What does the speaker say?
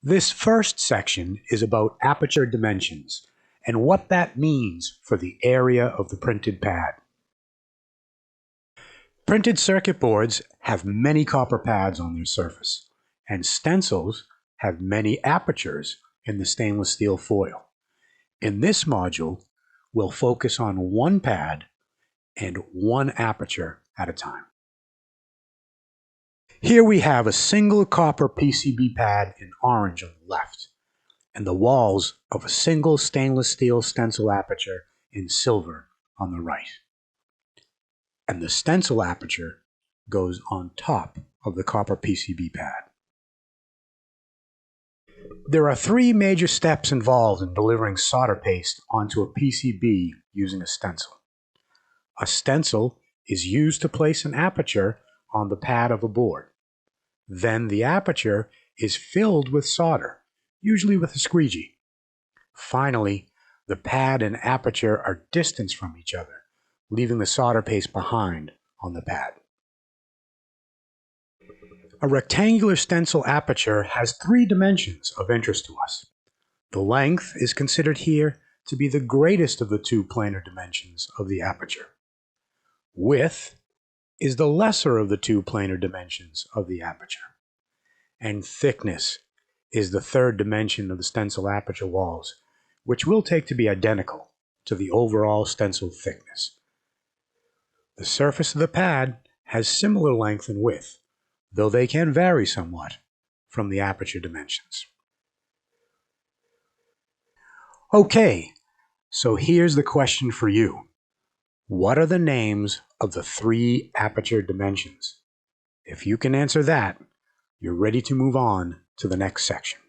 This first section is about aperture dimensions and what that means for the area of the printed pad. Printed circuit boards have many copper pads on their surface, and stencils have many apertures in the stainless steel foil. In this module, we'll focus on one pad and one aperture at a time. Here we have a single copper PCB pad in orange on the left, and the walls of a single stainless steel stencil aperture in silver on the right. And the stencil aperture goes on top of the copper PCB pad. There are three major steps involved in delivering solder paste onto a PCB using a stencil. A stencil is used to place an aperture on the pad of a board. Then the aperture is filled with solder, usually with a squeegee. Finally, the pad and aperture are distanced from each other, leaving the solder paste behind on the pad. A rectangular stencil aperture has three dimensions of interest to us. The length is considered here to be the greatest of the two planar dimensions of the aperture. Width is the lesser of the two planar dimensions of the aperture. And thickness is the third dimension of the stencil aperture walls, which we'll take to be identical to the overall stencil thickness. The surface of the pad has similar length and width, though they can vary somewhat from the aperture dimensions. Okay, so here's the question for you. What are the names of the three aperture dimensions? If you can answer that, you're ready to move on to the next section.